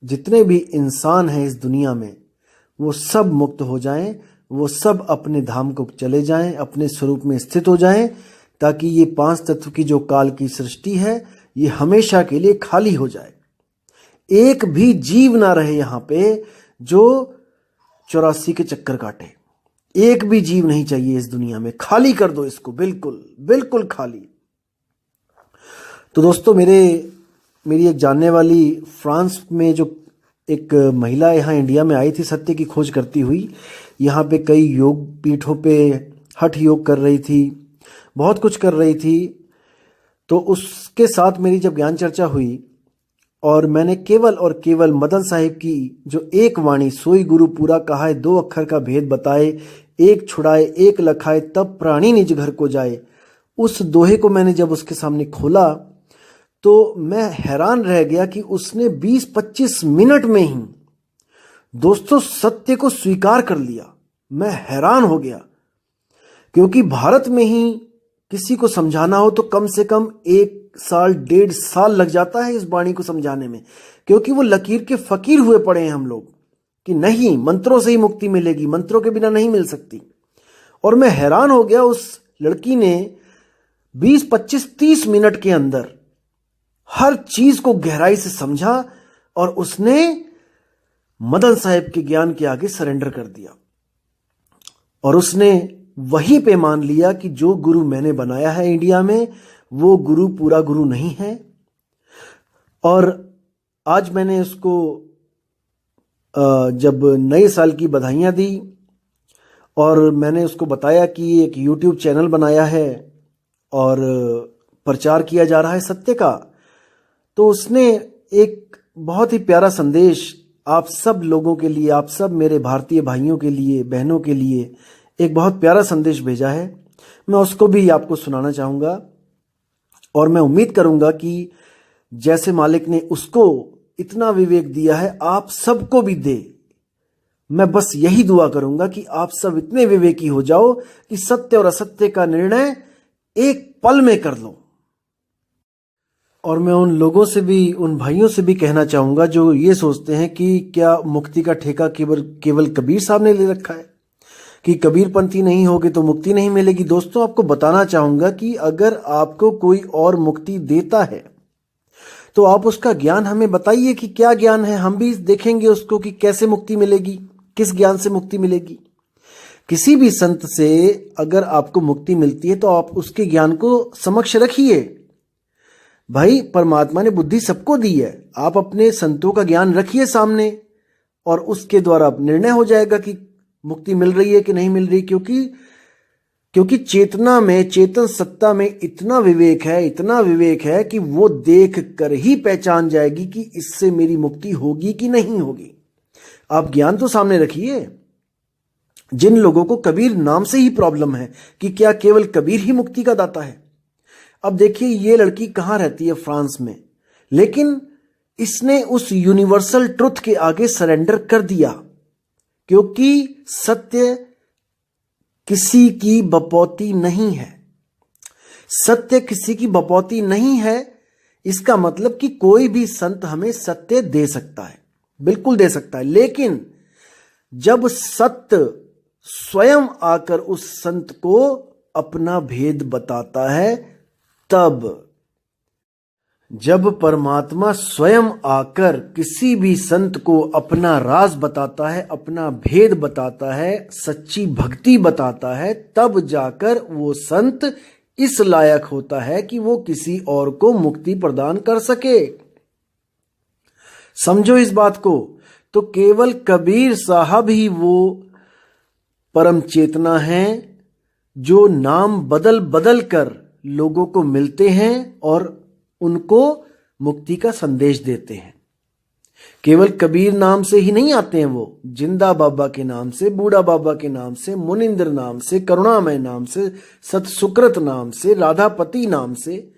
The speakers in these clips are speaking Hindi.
जितने भी इंसान हैं इस दुनिया में, वो सब मुक्त हो जाएं, वो सब अपने धाम को चले जाएं, अपने स्वरूप में स्थित हो जाएं, ताकि ये पांच तत्व की जो काल की सृष्टि है ये हमेशा के लिए खाली हो जाए। एक भी जीव ना रहे यहाँ पे जो 84 के चक्कर काटे। एक भी जीव नहीं चाहिए इस दुनिया में। खाली कर दो इसको, बिल्कुल बिल्कुल खाली। तो दोस्तों, मेरी एक जानने वाली फ्रांस में जो एक महिला यहाँ इंडिया में आई थी सत्य की खोज करती हुई, यहाँ पे कई योग पीठों पे हठ योग कर रही थी, बहुत कुछ कर रही थी। तो उसके साथ मेरी जब ज्ञान चर्चा हुई और मैंने केवल और केवल मदन साहिब की जो एक वाणी सोई गुरु पूरा कहा है, 2 अक्षर का भेद बताए, एक छुड़ाए एक लखाए तब प्राणी निज घर को जाए, उस दोहे को मैंने जब उसके सामने खोला तो मैं हैरान रह गया कि उसने 20-25 मिनट में ही दोस्तों सत्य को स्वीकार कर लिया। मैं हैरान हो गया, क्योंकि भारत में ही किसी को समझाना हो तो कम से कम 1 साल 1.5 साल लग जाता है इस वाणी को समझाने में, क्योंकि वो लकीर के फकीर हुए पड़े हैं हम लोग कि नहीं, मंत्रों से ही मुक्ति मिलेगी, मंत्रों के बिना नहीं मिल सकती। और मैं हैरान हो गया, उस लड़की ने 20-25-30 मिनट के अंदर हर चीज को गहराई से समझा और उसने मदन साहिब के ज्ञान के आगे सरेंडर कर दिया। और उसने वहीं पे मान लिया कि जो गुरु मैंने बनाया है इंडिया में, वो गुरु पूरा गुरु नहीं है। और आज मैंने उसको जब नए साल की बधाइयाँ दी और मैंने उसको बताया कि एक YouTube चैनल बनाया है और प्रचार किया जा रहा है सत्य का, तो उसने एक बहुत ही प्यारा संदेश आप सब लोगों के लिए, आप सब मेरे भारतीय भाइयों के लिए, बहनों के लिए एक बहुत प्यारा संदेश भेजा है। मैं उसको भी आपको सुनाना चाहूँगा और मैं उम्मीद करूँगा कि जैसे मालिक ने उसको इतना विवेक दिया है, आप सबको भी दे। मैं बस यही दुआ करूँगा कि आप सब इतने विवेकी हो जाओ कि सत्य और असत्य का निर्णय एक पल में कर लो। और मैं उन लोगों से भी, उन भाइयों से भी कहना चाहूँगा जो ये सोचते हैं कि क्या मुक्ति का ठेका केवल कबीर साहब ने ले रखा है, कि कबीरपंथी नहीं होगे तो मुक्ति नहीं मिलेगी। दोस्तों, आपको बताना चाहूँगा कि अगर आपको कोई और मुक्ति देता है तो आप उसका ज्ञान हमें बताइए कि क्या ज्ञान है, हम भी देखेंगे उसको कि कैसे मुक्ति मिलेगी, किस ज्ञान से मुक्ति मिलेगी। किसी भी संत से अगर आपको मुक्ति मिलती है तो आप उसके ज्ञान को समक्ष रखिए। भाई, परमात्मा ने बुद्धि सबको दी है, आप अपने संतों का ज्ञान रखिए सामने और उसके द्वारा निर्णय हो जाएगा कि मुक्ति मिल रही है कि नहीं मिल रही। क्योंकि चेतना में, चेतन सत्ता में इतना विवेक है कि वो देख कर ही पहचान जाएगी कि इससे मेरी मुक्ति होगी कि नहीं होगी। आप ज्ञान तो सामने रखिए। जिन लोगों को कबीर नाम से ही प्रॉब्लम है कि क्या केवल कबीर ही मुक्ति का दाता है। अब देखिए, ये लड़की कहाँ रहती है, फ्रांस में, लेकिन इसने उस यूनिवर्सल ट्रुथ के आगे सरेंडर कर दिया, क्योंकि सत्य किसी की बपौती नहीं है। सत्य किसी की बपौती नहीं है, इसका मतलब कि कोई भी संत हमें सत्य दे सकता है, बिल्कुल दे सकता है, लेकिन जब सत्य स्वयं आकर उस संत को अपना भेद बताता है, तब जब परमात्मा स्वयं आकर किसी भी संत को अपना राज बताता है, अपना भेद बताता है, सच्ची भक्ति बताता है, तब जाकर वो संत इस लायक होता है कि वो किसी और को मुक्ति प्रदान कर सके। समझो इस बात को। तो केवल कबीर साहब ही वो परम चेतना है जो नाम बदल बदल कर लोगों को मिलते हैं और उनको मुक्ति का संदेश देते हैं। केवल कबीर नाम से ही नहीं आते हैं वो, जिंदा बाबा के नाम से, बूढ़ा बाबा के नाम से, मुनिंद्र नाम से, करुणामय नाम से, सतसुकृत नाम से, राधापति नाम से।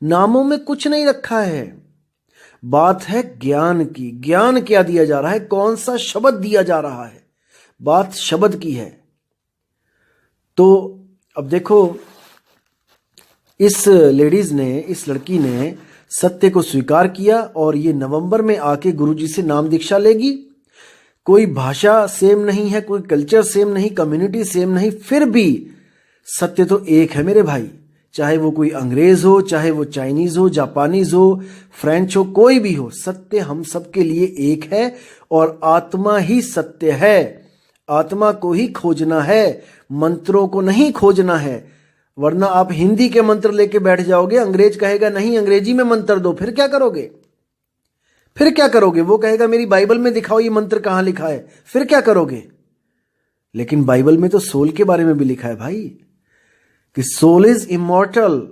नामों में कुछ नहीं रखा है, बात है ज्ञान की। ज्ञान क्या दिया जा रहा है, कौन सा शब्द दिया जा रहा है, बात शब्द की है। तो अब देखो, इस लड़की ने सत्य को स्वीकार किया और ये नवंबर में आके गुरुजी से नाम दीक्षा लेगी। कोई भाषा सेम नहीं है, कोई कल्चर सेम नहीं, कम्युनिटी सेम नहीं, फिर भी सत्य तो एक है मेरे भाई। चाहे वो कोई अंग्रेज हो, चाहे वो चाइनीज हो, जापानीज हो, फ्रेंच हो, कोई भी हो, सत्य हम सबके लिए एक है और आत्मा ही सत्य है। आत्मा को ही खोजना है, मंत्रों को नहीं खोजना है। वरना आप हिंदी के मंत्र लेके बैठ जाओगे, अंग्रेज कहेगा नहीं अंग्रेजी में मंत्र दो, फिर क्या करोगे? फिर क्या करोगे? वो कहेगा मेरी बाइबल में दिखाओ ये मंत्र कहां लिखा है, फिर क्या करोगे? लेकिन बाइबल में तो सोल के बारे में भी लिखा है भाई कि सोल इज इमॉर्टल,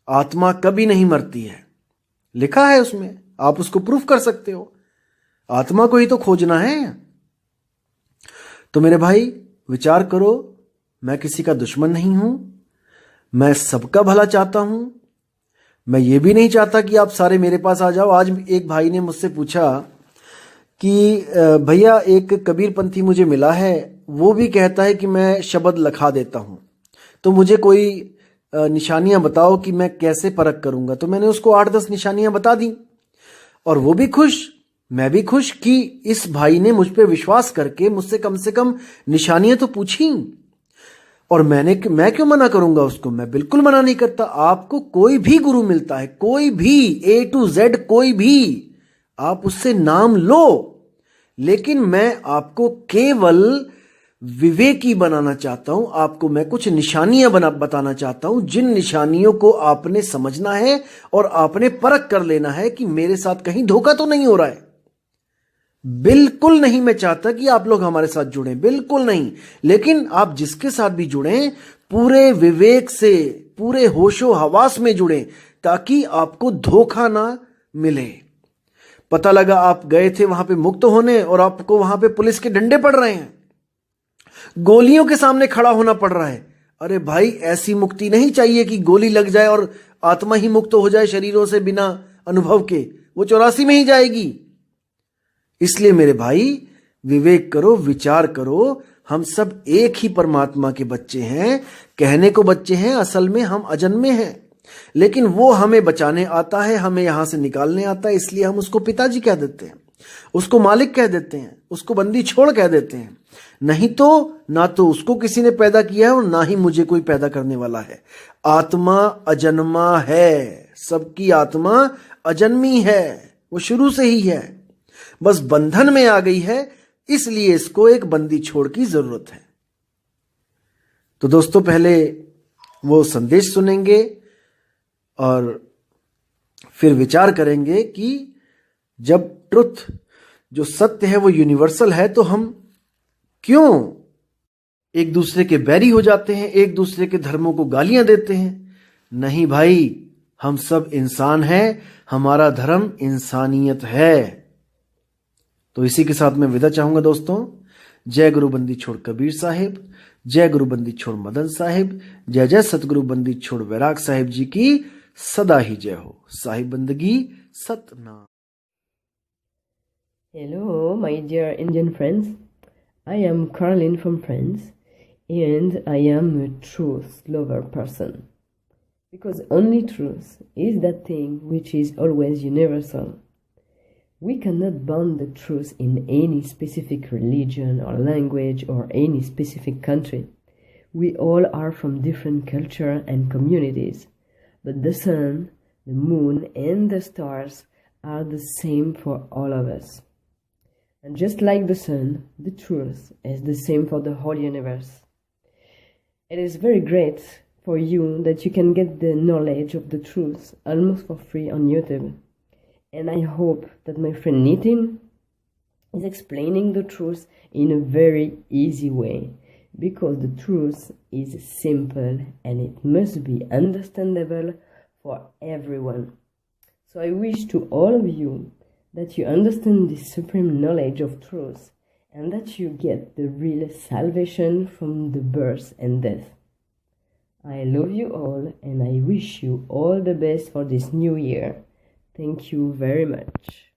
आत्मा कभी नहीं मरती है, लिखा है उसमें। आप उसको प्रूफ कर सकते हो। आत्मा को ही तो खोजना है। तो मेरे भाई विचार करो, मैं किसी का दुश्मन नहीं हूं, मैं सबका भला चाहता हूं। मैं ये भी नहीं चाहता कि आप सारे मेरे पास आ जाओ। आज एक भाई ने मुझसे पूछा कि भैया एक कबीरपंथी मुझे मिला है, वो भी कहता है कि मैं शब्द लिखा देता हूं, तो मुझे कोई निशानियां बताओ कि मैं कैसे परख करूंगा। तो मैंने उसको 8-10 निशानियां बता दी और वो भी खुश, मैं भी खुश कि इस भाई ने मुझ पे विश्वास करके मुझसे कम से कम निशानियां तो पूछी। और मैं क्यों मना करूंगा उसको? मैं बिल्कुल मना नहीं करता। आपको कोई भी गुरु मिलता है, कोई भी A to Z, कोई भी, आप उससे नाम लो, लेकिन मैं आपको केवल विवेकी बनाना चाहता हूं। आपको मैं कुछ निशानियां बताना चाहता हूं, जिन निशानियों को आपने समझना है और आपने परख कर लेना है कि मेरे साथ कहीं धोखा तो नहीं हो रहा है। बिल्कुल नहीं मैं चाहता कि आप लोग हमारे साथ जुड़ें, बिल्कुल नहीं। लेकिन आप जिसके साथ भी जुड़ें, पूरे विवेक से, पूरे होशो हवास में जुड़ें, ताकि आपको धोखा ना मिले। पता लगा आप गए थे वहां पे मुक्त होने और आपको वहां पे पुलिस के डंडे पड़ रहे हैं, गोलियों के सामने खड़ा होना पड़ रहा है। अरे भाई, ऐसी मुक्ति नहीं चाहिए कि गोली लग जाए और आत्मा ही मुक्त हो जाए शरीरों से बिना अनुभव के, वो 84 में ही जाएगी। इसलिए मेरे भाई विवेक करो, विचार करो। हम सब एक ही परमात्मा के बच्चे हैं। कहने को बच्चे हैं, असल में हम अजन्मे हैं, लेकिन वो हमें बचाने आता है, हमें यहां से निकालने आता है। इसलिए हम उसको पिताजी कह देते हैं, उसको मालिक कह देते हैं, उसको बंदी छोड़ कह देते हैं। नहीं तो ना तो उसको किसी ने पैदा किया है और ना ही मुझे कोई पैदा करने वाला है। आत्मा अजन्मा है, सबकी आत्मा अजन्मी है, वो शुरू से ही है, बस बंधन में आ गई है, इसलिए इसको एक बंदी छोड़ की जरूरत है। तो दोस्तों पहले वो संदेश सुनेंगे और फिर विचार करेंगे कि जब ट्रुथ, जो सत्य है, वो यूनिवर्सल है, तो हम क्यों एक दूसरे के बैरी हो जाते हैं, एक दूसरे के धर्मों को गालियां देते हैं? नहीं भाई, हम सब इंसान हैं, हमारा धर्म इंसानियत है। तो इसी के साथ मैं विदा चाहूंगा दोस्तों। जय गुरु बंदी छोड़ कबीर साहिब, जय गुरु बंदी छोड़ मदन साहिब, जय जय सतगुरु बंदी छोड़ वैराग साहिब जी की सदा ही जय हो। साहिब बंदगी Satnam. Hello, my dear Indian friends. I am Caroline from France, and I am a truth lover person. Because only truth is that thing which is always universal. We cannot bound the truth in any specific religion or language or any specific country. We all are from different culture and communities, but the sun, the moon, and the stars are the same for all of us. And just like the sun, the truth is the same for the whole universe. It is very great for you that you can get the knowledge of the truth almost for free on YouTube. And I hope that my friend Nitin is explaining the truth in a very easy way, because the truth is simple and it must be understandable for everyone. So I wish to all of you that you understand the supreme knowledge of truth and that you get the real salvation from the birth and death. I love you all and I wish you all the best for this new year. Thank you very much.